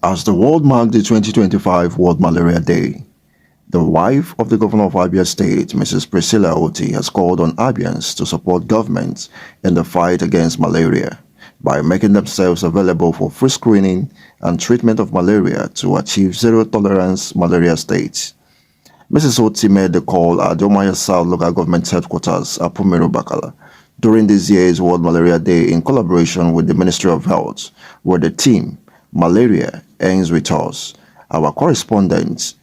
As the world marked the 2025 World Malaria Day, the wife of the governor of Abia State, Mrs. Priscilla Oti, has called on Abians to support government in the fight against malaria by making themselves available for free screening and treatment of malaria to achieve zero-tolerance malaria states. Mrs. Oti made the call at Omaya South Local Government Headquarters at Pumero Bakala during this year's World Malaria Day in collaboration with the Ministry of Health, where the theme, Malaria Ends With Us. Our correspondent,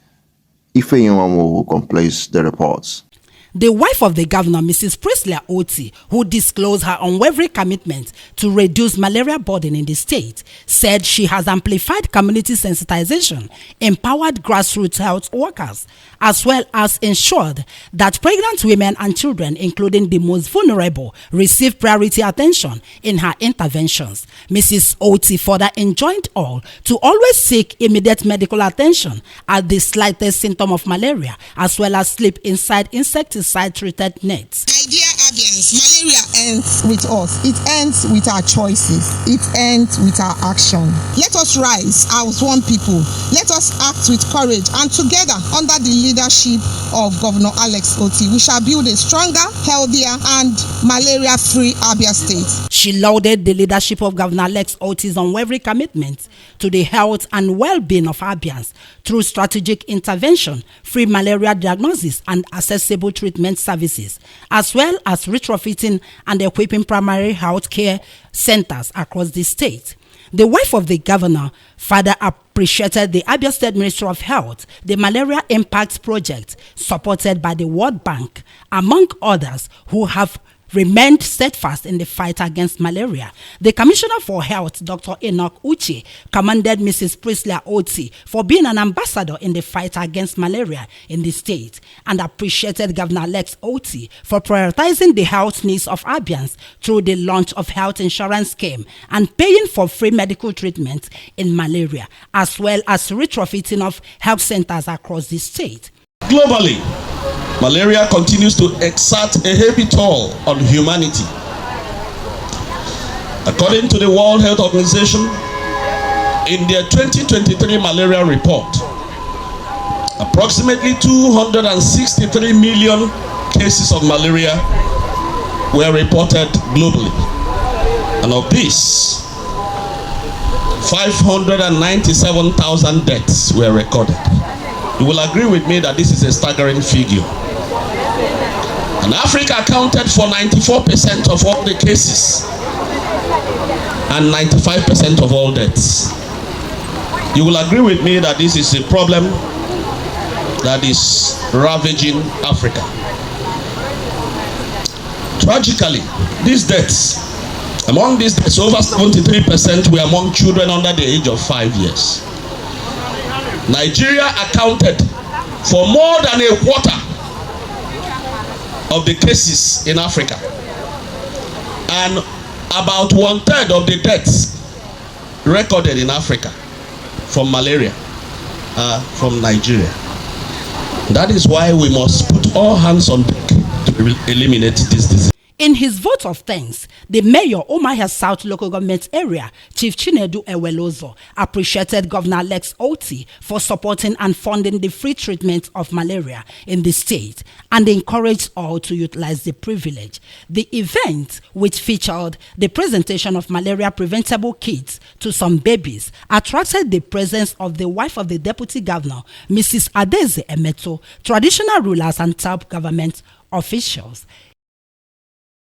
Ifeyinwamu, completes the reports. The wife of the governor, Mrs. Priscilla Oti, who disclosed her unwavering commitment to reduce malaria burden in the state, said she has amplified community sensitization, empowered grassroots health workers, as well as ensured that pregnant women and children, including the most vulnerable, receive priority attention in her interventions. Mrs. Oti further enjoined all to always seek immediate medical attention at the slightest symptom of malaria, as well as sleep inside insecticide-treated nets. My dear Abians, malaria ends with us. It ends with our choices. It ends with our action. Let us rise as one people. Let us act with courage, and together, under the leadership of Governor Alex Oti, we shall build a stronger, healthier, and malaria-free Abia State. She lauded the leadership of Governor Alex Oti's unwavering commitment to the health and well-being of Abians through strategic intervention, free malaria diagnosis, and accessible treatment services, as well as retrofitting and equipping primary health care centers across the state. The wife of the governor further appreciated the Abia State Ministry of Health, the Malaria Impact Project, supported by the World Bank, among others, who have remained steadfast in the fight against malaria. The Commissioner for Health, Dr. Enoch Uche, commended Mrs. Priscilla Oti for being an ambassador in the fight against malaria in the state, and appreciated Governor Alex Oti for prioritizing the health needs of Abians through the launch of health insurance scheme and paying for free medical treatment in malaria, as well as retrofitting of health centers across the state. Globally, malaria continues to exert a heavy toll on humanity. According to the World Health Organization, in their 2023 malaria report, approximately 263 million cases of malaria were reported globally. And of this, 597,000 deaths were recorded. You will agree with me that this is a staggering figure. And Africa accounted for 94% of all the cases and 95% of all deaths. You will agree with me that this is a problem that is ravaging Africa. Tragically, among these deaths, over 73% were among children under the age of 5 years. Nigeria accounted for more than a quarter of the cases in Africa, and about 1/3 of the deaths recorded in Africa from malaria are from Nigeria. That is why we must put all hands on deck to eliminate this disease. In his vote of thanks, the mayor of Omaya South Local Government Area, Chief Chinedu Ewelozo, appreciated Governor Alex Oti for supporting and funding the free treatment of malaria in the state, and encouraged all to utilize the privilege. The event, which featured the presentation of malaria-preventable kits to some babies, attracted the presence of the wife of the deputy governor, Mrs. Adeze Emeto, traditional rulers, and top government officials.